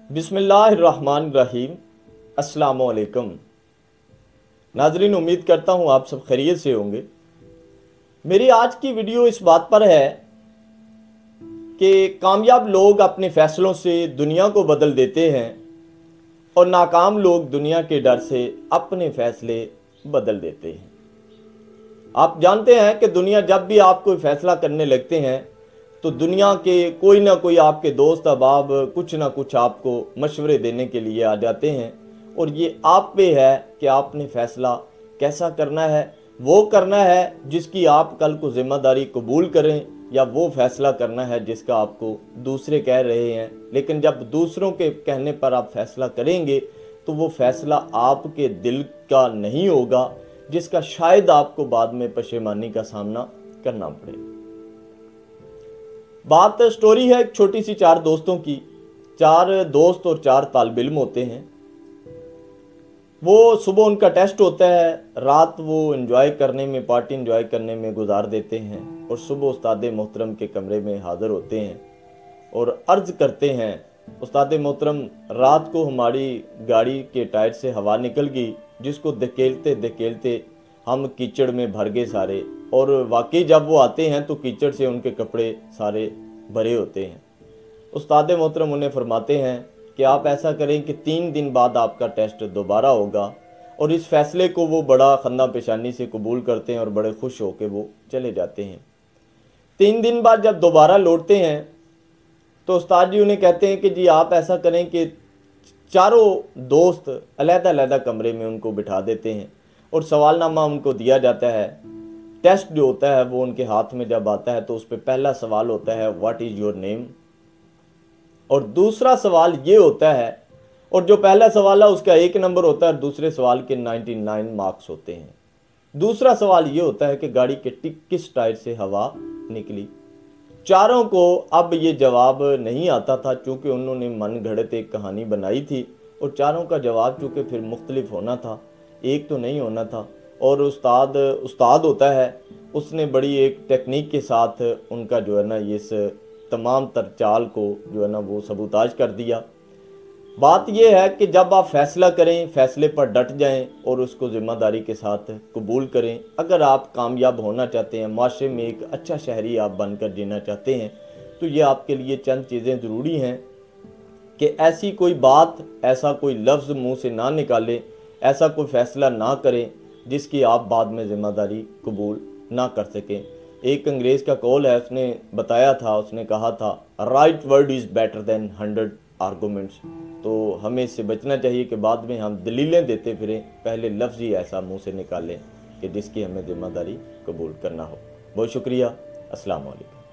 बिस्मिल्लाहिर्रहमानिर्रहीम। अस्सलामु अलैकुम। नाजरीन, उम्मीद करता हूँ आप सब खैरियत से होंगे। मेरी आज की वीडियो इस बात पर है कि कामयाब लोग अपने फैसलों से दुनिया को बदल देते हैं और नाकाम लोग दुनिया के डर से अपने फैसले बदल देते हैं। आप जानते हैं कि दुनिया जब भी आप कोई फैसला करने लगते हैं तो दुनिया के कोई ना कोई आपके दोस्त अहबाब कुछ ना कुछ आपको मशवरे देने के लिए आ जाते हैं और ये आप पे है कि आपने फ़ैसला कैसा करना है। वो करना है जिसकी आप कल को ज़िम्मेदारी कबूल करें, या वो फ़ैसला करना है जिसका आपको दूसरे कह रहे हैं। लेकिन जब दूसरों के कहने पर आप फ़ैसला करेंगे तो वो फ़ैसला आपके दिल का नहीं होगा, जिसका शायद आपको बाद में पशेमानी का सामना करना पड़े। बात स्टोरी है एक छोटी सी 4 दोस्तों की। 4 दोस्त और 4 तालिब इल्म होते हैं। वो सुबह उनका टेस्ट होता है, रात वो एंजॉय करने में, पार्टी एंजॉय करने में गुजार देते हैं और सुबह उस्ताद मोहतरम के कमरे में हाज़िर होते हैं और अर्ज़ करते हैं, उस्ताद मोहतरम, रात को हमारी गाड़ी के टायर से हवा निकल गई, जिसको धकेलते धकेलते हम कीचड़ में भर गए सारे। और वाकई जब वो आते हैं तो कीचड़ से उनके कपड़े सारे भरे होते हैं। उस्ताद मोहतरम उन्हें फरमाते हैं कि आप ऐसा करें कि 3 दिन बाद आपका टेस्ट दोबारा होगा। और इस फैसले को वो बड़ा खन्ना पेशानी से कबूल करते हैं और बड़े खुश होकर वो चले जाते हैं। 3 दिन बाद जब दोबारा लौटते हैं तो उस्ताद जी उन्हें कहते हैं कि जी आप ऐसा करें कि चारों दोस्त अलग-अलग कमरे में उनको बिठा देते हैं और सवालनामा उनको दिया जाता है। टेस्ट जो होता है वो उनके हाथ में जब आता है तो उस पर पहला सवाल होता है व्हाट इज़ योर नेम, और दूसरा सवाल ये होता है, और जो पहला सवाल है उसका 1 नंबर होता है और दूसरे सवाल के 99 मार्क्स होते हैं। दूसरा सवाल ये होता है कि गाड़ी के किस टायर से हवा निकली। चारों को अब ये जवाब नहीं आता था, चूँकि उन्होंने मन घड़त एक कहानी बनाई थी और चारों का जवाब चूँकि फिर मुख्तलिफ होना था, एक तो नहीं होना था। और उस्ताद होता है, उसने बड़ी एक टेक्निक के साथ उनका जो है ना इस तमाम तर चाल को जो है ना वो सबूताज कर दिया। बात यह है कि जब आप फैसला करें, फैसले पर डट जाएं और उसको ज़िम्मेदारी के साथ कबूल करें। अगर आप कामयाब होना चाहते हैं, माशरे में एक अच्छा शहरी आप बनकर जीना चाहते हैं, तो ये आपके लिए चंद चीज़ें ज़रूरी हैं कि ऐसी कोई बात, ऐसा कोई लफ्ज़ मुंह से ना निकालें, ऐसा कोई फ़ैसला ना करें जिसकी आप बाद में ज़िम्मेदारी कबूल ना कर सकें। एक अंग्रेज़ का कॉल है, उसने बताया था, उसने कहा था right word is better than 100 arguments. तो हमें इससे बचना चाहिए कि बाद में हम दलीलें देते फिरें, पहले लफ्ज़ ही ऐसा मुंह से निकालें कि जिसकी हमें ज़िम्मेदारी कबूल करना हो। बहुत शुक्रिया। अस्सलाम वालेकुम।